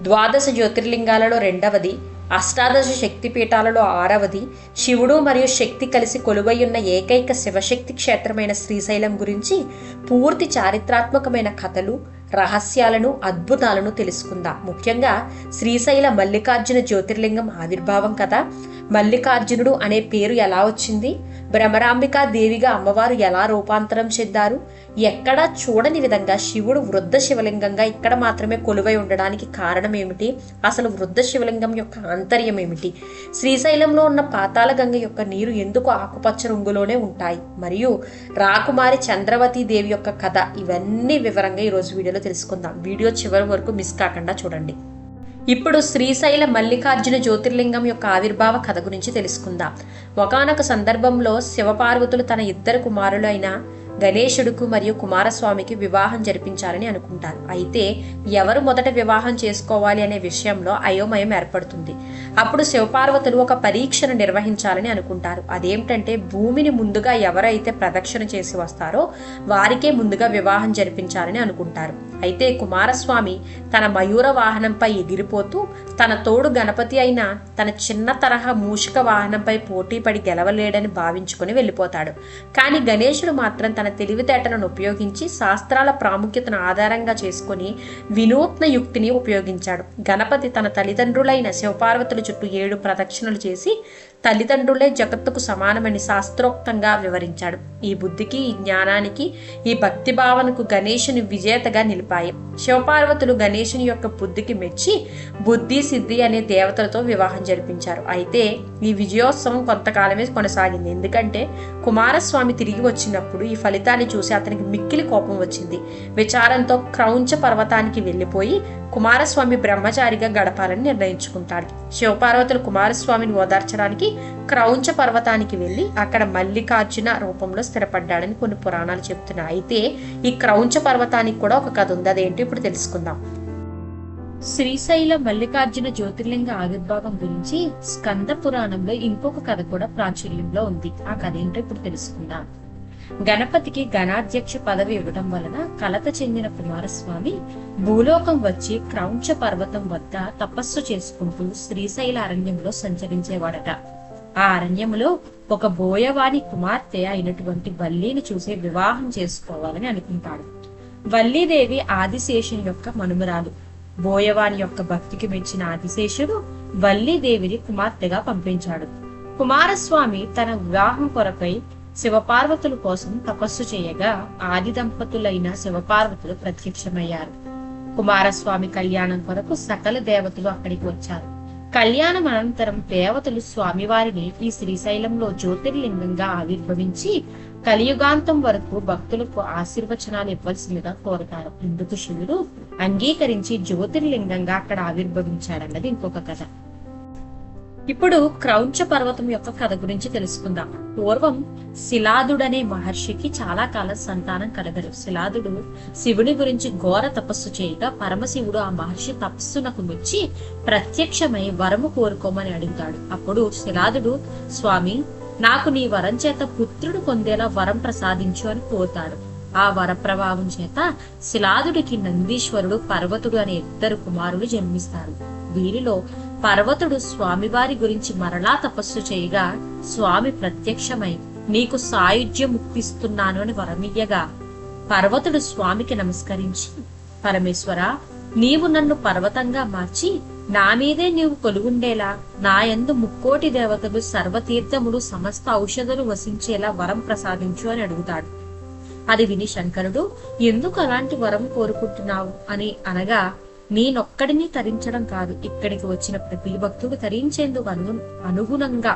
ద్వాదశ జ్యోతిర్లింగాలలో రెండవది, అష్టాదశ శక్తిపీఠాలలో ఆరవది, శివుడు మరియు శక్తి కలిసి కొలువైయున్న ఏకైక శివశక్తి క్షేత్రమైన శ్రీశైలం గురించి పూర్తి చారిత్రాత్మకమైన కథలు, రహస్యాలను, అద్భుతాలను తెలుసుకుందాం. ముఖ్యంగా శ్రీశైల మల్లికార్జున జ్యోతిర్లింగం ఆవిర్భావం కదా. మల్లికార్జునుడు అనే పేరు ఎలా వచ్చింది? భ్రమరాంబికా దేవిగా అమ్మవారు ఎలా రూపాంతరం చెందారు? ఎక్కడా చూడని విధంగా శివుడు వృద్ధ శివలింగంగా ఇక్కడ మాత్రమే కొలువై ఉండడానికి కారణం ఏమిటి? అసలు వృద్ధ శివలింగం యొక్క ఆంతర్యం ఏమిటి? శ్రీశైలంలో ఉన్న పాతాళగంగ యొక్క నీరు ఎందుకు ఆకుపచ్చ రంగులోనే ఉంటాయి? మరియు రాకుమారి చంద్రవతి దేవి యొక్క కథ, ఇవన్నీ వివరంగా ఈరోజు వీడియోలో తెలుసుకుందాం. వీడియో చివరి వరకు మిస్ కాకుండా చూడండి. ఇప్పుడు శ్రీశైల మల్లికార్జున జ్యోతిర్లింగం యొక్క ఆవిర్భావ కథ గురించి తెలుసుకుందాం. ఒకానొక సందర్భంలో శివపార్వతులు తన ఇద్దరు కుమారులైన గణేశుడుకు మరియు కుమారస్వామికి వివాహం జరిపించాలని అనుకుంటారు. అయితే ఎవరు మొదట వివాహం చేసుకోవాలి అనే విషయంలో అయోమయం ఏర్పడుతుంది. అప్పుడు శివపార్వతులు ఒక పరీక్షను నిర్వహించాలని అనుకుంటారు. అదేమిటంటే భూమిని ముందుగా ఎవరైతే ప్రదక్షిణ చేసి వస్తారో వారికే ముందుగా వివాహం జరిపించాలని అనుకుంటారు. అయితే కుమారస్వామి తన మయూర వాహనంపై ఎగిరిపోతూ తన తోడు గణపతి అయిన తన చిన్న తరహా మూషిక వాహనంపై పోటీపడి గెలవలేడని భావించుకుని వెళ్ళిపోతాడు. కానీ గణేశుడు మాత్రం తన తెలివితేటలను ఉపయోగించి శాస్త్రాల ప్రాముఖ్యతను ఆధారంగా చేసుకుని వినూత్న యుక్తిని ఉపయోగించాడు. గణపతి తన తల్లిదండ్రులైన శివపార్వతుల చుట్టూ 7 ప్రదక్షిణలు చేసి తల్లిదండ్రులే జగత్తుకు సమానమని శాస్త్రోక్తంగా వివరించాడు. ఈ బుద్ధికి, ఈ జ్ఞానానికి, ఈ భక్తి భావనకు గణేశుని విజేతగా నిలిపాయి. శివపార్వతులు గణేశుని యొక్క బుద్ధికి మెచ్చి బుద్ధి, సిద్ధి అనే దేవతలతో వివాహం జరిపించారు. అయితే ఈ విజయోత్సవం కొంతకాలమే కొనసాగింది. ఎందుకంటే కుమారస్వామి తిరిగి వచ్చినప్పుడు ఈ ఫలితాన్ని చూసి అతనికి మిక్కిలి కోపం వచ్చింది. విచారంతో క్రౌంచ పర్వతానికి వెళ్లిపోయి కుమారస్వామి బ్రహ్మచారిగా గడపాలని నిర్ణయించుకుంటాడు. శివపార్వతులు కుమారస్వామిని ఓదార్చడానికి క్రౌంచ పర్వతానికి వెళ్లి అక్కడ మల్లికార్జున రూపంలో స్థిరపడ్డాడని కొన్ని పురాణాలు చెప్తున్నాయి. అయితే ఈ క్రౌంచ పర్వతానికి కూడా ఒక కథ ఉంది. అదేంటి ఇప్పుడు తెలుసుకుందాం. శ్రీశైల మల్లికార్జున జ్యోతిర్లింగ ఆవిర్భావం గురించి స్కంద పురాణంలో ఇంకొక కథ కూడా ప్రాచుర్యంలో ఉంది. ఆ కథ ఏంటో ఇప్పుడు తెలుసుకుందాం. గణపతికి గణాధ్యక్ష పదవి ఇవ్వడం వలన కలత చెందిన కుమారస్వామి భూలోకం వచ్చి క్రౌంచ పర్వతం వద్ద తపస్సు చేసుకుంటూ శ్రీశైల అరణ్యంలో సంచరించేవాడట. ఆ అరణ్యంలో ఒక బోయవాని కుమార్తె అయినటువంటి వల్లీని చూసి వివాహం చేసుకోవాలని అనుకుంటాడు. వల్లీదేవి ఆదిశేషుని యొక్క మనుమరాలు. బోయవాని యొక్క భక్తికి మెచ్చిన ఆదిశేషుడు వల్లీదేవిని కుమార్తెగా పంపించాడు. కుమారస్వామి తన వివాహం కొరకై శివపార్వతుల కోసం తపస్సు చేయగా ఆది దంపతులైన శివపార్వతులు ప్రత్యక్షమయ్యారు. కుమారస్వామి కళ్యాణం కొరకు సకల దేవతలు అక్కడికి వచ్చారు. కళ్యాణం అనంతరం దేవతలు స్వామివారిని ఈ శ్రీశైలంలో జ్యోతిర్లింగంగా ఆవిర్భవించి కలియుగాంతం వరకు భక్తులకు ఆశీర్వచనాలు ఇవ్వాల్సిందిగా కోరుతారు. ఇందుకు శివుడు అంగీకరించి జ్యోతిర్లింగంగా అక్కడ ఆవిర్భవించాడన్నది ఇంకొక కథ. ఇప్పుడు క్రౌంచ పర్వతం యొక్క కథ గురించి తెలుసుకుందాం. పూర్వం శిలాదుడనే మహర్షికి చాలా కాలం సంతానం కలగరు. శిలాదుడు శివుని గురించి ఘోర తపస్సు చేయగా పరమశివుడు ఆ మహర్షి తపస్సునకు మెచ్చి ప్రత్యక్షమై వరము కోరుకోమని అడుగుతాడు. అప్పుడు శిలాదుడు, స్వామి, నాకు నీ వరం చేత పుత్రుడు పొందేలా వరం ప్రసాదించు అని కోరుతాడు. ఆ వర ప్రభావం చేత శిలాదుడికి నందీశ్వరుడు, పర్వతుడు అనే 2 కుమారులు జన్మిస్తారు. వీరిలో పర్వతుడు స్వామివారి గురించి మరలా తపస్సు చేయగా స్వామి ప్రత్యక్షమై నీకు సాయుధ్యం ముక్తిస్తున్నాను అని వరమియ్యగా పర్వతుడు స్వామికి నమస్కరించి, పరమేశ్వర, నీవు నన్ను పర్వతంగా మార్చి నా మీదే నీవు కొలువుండేలా నా యందు 3,000,000 దేవతలు, సర్వతీర్థములు, సమస్త ఔషధులు వసించేలా వరం ప్రసాదించు అని అడుగుతాడు. అది విని శంకరుడు, ఎందుకు అలాంటి వరం కోరుకుంటున్నావు అని అనగా, నేనొక్కడిని తరించడం కాదు, ఇక్కడికి వచ్చిన ప్రతి భక్తుడు తరించేందుకు అనుగుణంగా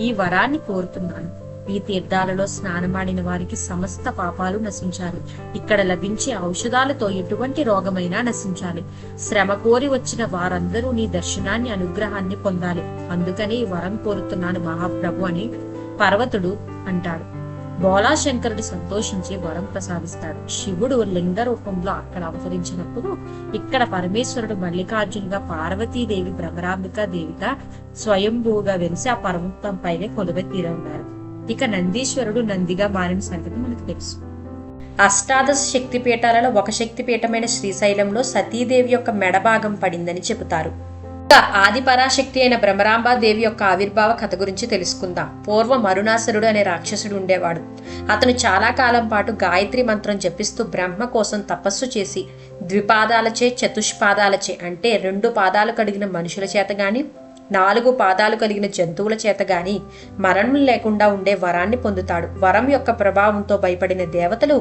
ఈ వరాన్ని కోరుతున్నాను. ఈ తీర్థాలలో స్నానమాడిన వారికి సమస్త పాపాలు నశించాలి. ఇక్కడ లభించే ఔషధాలతో ఎటువంటి రోగమైనా నశించాలి. శ్రమ కోరి వచ్చిన వారందరూ నీ దర్శనాన్ని, అనుగ్రహాన్ని పొందాలి. అందుకని ఈ వరం కోరుతున్నాను మహాప్రభు అని పర్వతుడు అంటాడు. బోలాశంకరుడు సంతోషించి వరం ప్రసాదిస్తాడు. శివుడు లింగ రూపంలో అక్కడ అవతరించినప్పుడు ఇక్కడ పరమేశ్వరుడు మల్లికార్జునుగా, పార్వతీదేవి భ్రమరాంబికా దేవిగా స్వయంభూగా వెలిసి ఆ పర్వతం పైనే కొలువై తీరున్నారు. ఇక నందీశ్వరుడు నందిగా మారిన సంగతి మనకు తెలుసు. అష్టాదశ శక్తిపీఠాలలో ఒక శక్తిపీఠమైన శ్రీశైలంలో సతీదేవి యొక్క మెడభాగం పడిందని చెబుతారు. ఆది పరాశక్తి అయిన భ్రమరాంబాదేవి యొక్క ఆవిర్భావ కథ గురించి తెలుసుకుందాం. పూర్వం అరుణాసురుడు అనే రాక్షసుడు ఉండేవాడు. అతను చాలా కాలం పాటు గాయత్రి మంత్రం జపిస్తూ బ్రహ్మ కోసం తపస్సు చేసి ద్విపాదాలచే చతుష్పాదాలచే అంటే 2 పాదాలు కలిగిన మనుషుల చేత గాని 4 పాదాలు కలిగిన జంతువుల చేత గాని మరణం లేకుండా ఉండే వరాన్ని పొందుతాడు. వరం యొక్క ప్రభావంతో భయపడిన దేవతలు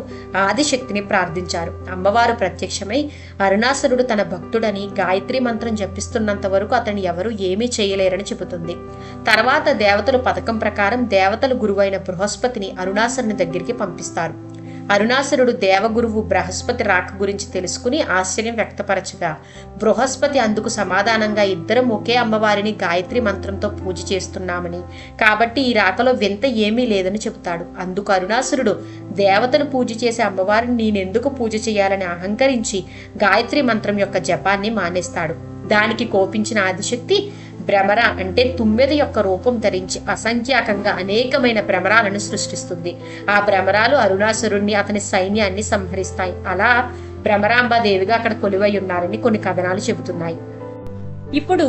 ఆదిశక్తిని ప్రార్థించారు. అమ్మవారు ప్రత్యక్షమై అరుణాసురుడు తన భక్తుడని గాయత్రి మంత్రం జపిస్తున్నంత వరకు అతన్ని ఎవరూ ఏమీ చేయలేరని చెబుతుంది. తర్వాత దేవతలు పథకం ప్రకారం దేవతలు గురువైన బృహస్పతిని అరుణాసురుని దగ్గరికి పంపిస్తారు. అరుణాసురుడు దేవగురువు బృహస్పతి రాక గురించి తెలుసుకుని ఆశ్చర్యం వ్యక్తపరచగా బృహస్పతి అందుకు సమాధానంగా ఇద్దరం ఒకే అమ్మవారిని గాయత్రి మంత్రంతో పూజ చేస్తున్నామని, కాబట్టి ఈ రాకలో వింత ఏమీ లేదని చెబుతాడు. అందుకు అరుణాసురుడు దేవతలు పూజ చేసే అమ్మవారిని నేనెందుకు పూజ చేయాలని అహంకరించి గాయత్రి మంత్రం యొక్క జపాన్ని మానేస్తాడు. దానికి కోపించిన ఆదిశక్తి భ్రమర అంటే తుమ్మెద యొక్క రూపం ధరించి అసంఖ్యాకంగా అనేకమైన భ్రమరాలను సృష్టిస్తుంది. ఆ భ్రమరాలు అరుణాసురుణ్ణి అతని సైన్యాన్ని సంహరిస్తాయి. అలా భ్రమరాంబాదేవిగా అక్కడ కొలువై ఉన్నారని కొన్ని కథనాలు చెబుతున్నాయి. ఇప్పుడు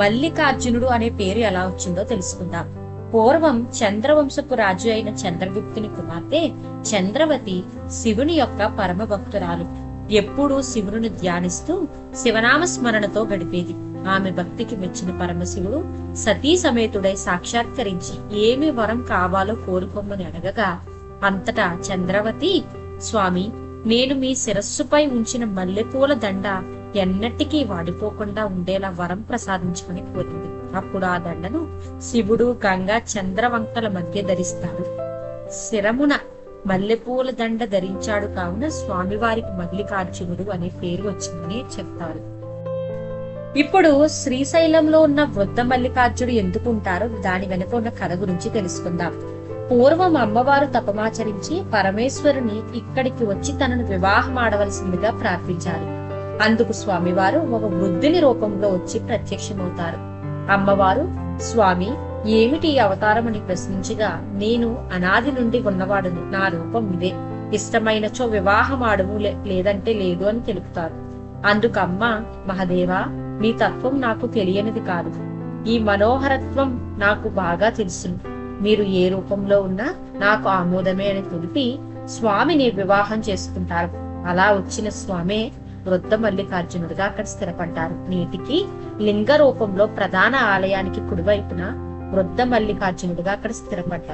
మల్లికార్జునుడు అనే పేరు ఎలా వచ్చిందో తెలుసుకుందాం. పూర్వం చంద్రవంశపు రాజు అయిన చంద్రగుప్తుని కుమార్తె చంద్రవతి శివుని యొక్క పరమ భక్తురాలు. ఎప్పుడూ శివుని ధ్యానిస్తూ శివనామ స్మరణతో గడిపేది. ఆమె భక్తికి మెచ్చిన పరమశివుడు సతీ సమేతుడై సాక్షాత్కరించి ఏమి వరం కావాలో కోరుకోమని అడగగా అంతటా చంద్రవతి, స్వామి, నేను మీ శిరస్సుపై ఉంచిన మల్లెపూల దండ ఎన్నటికీ వాడిపోకుండా ఉండేలా వరం ప్రసాదించమని కోరింది. అప్పుడు ఆ దండను శివుడు గంగా చంద్రవంకల మధ్య ధరిస్తాడు. శిరమున మల్లెపూల దండ ధరించాడు కావున స్వామివారికి మల్లికార్జునుడు అనే పేరు వచ్చిందని చెప్తారు. ఇప్పుడు శ్రీశైలంలో ఉన్న వృద్ధ మల్లికార్జునుడు ఎందుకు ఉంటారో దాని వెనుక ఉన్న కథ గురించి తెలుసుకుందాం. పూర్వం అమ్మవారు తపమాచరించి పరమేశ్వరుని ఇక్కడికి వచ్చి తనను వివాహం ఆడవలసిందిగా ప్రార్థించారు. అందుకు స్వామివారు ఒక వృద్ధుని రూపంలో వచ్చి ప్రత్యక్షమవుతారు. అమ్మవారు, స్వామి, ఏమిటి ఈ అవతారం అని ప్రశ్నించగా, నేను అనాది నుండి ఉన్నవాడును, నా రూపం ఇదే, ఇష్టమైనచో వివాహం ఆడము, లేదంటే లేదు అని తెలుపుతారు. అందుకు అమ్మ, మహదేవా, మీ తత్వం నాకు తెలియనిది కాదు, ఈ మనోహరత్వం నాకు బాగా తెలుసును, మీరు ఏ రూపంలో ఉన్నా నాకు ఆమోదమే అని తెలిపి స్వామిని వివాహం చేసుకుంటారు. అలా వచ్చిన స్వామే వృద్ధ మల్లికార్జునుడిగా అక్కడ స్థిరపడ్డారు. నేటికి లింగ రూపంలో ప్రధాన ఆలయానికి కుడివైపున వృద్ధ మల్లికార్జునుడిగా అక్కడ స్థిరపడ్డారు.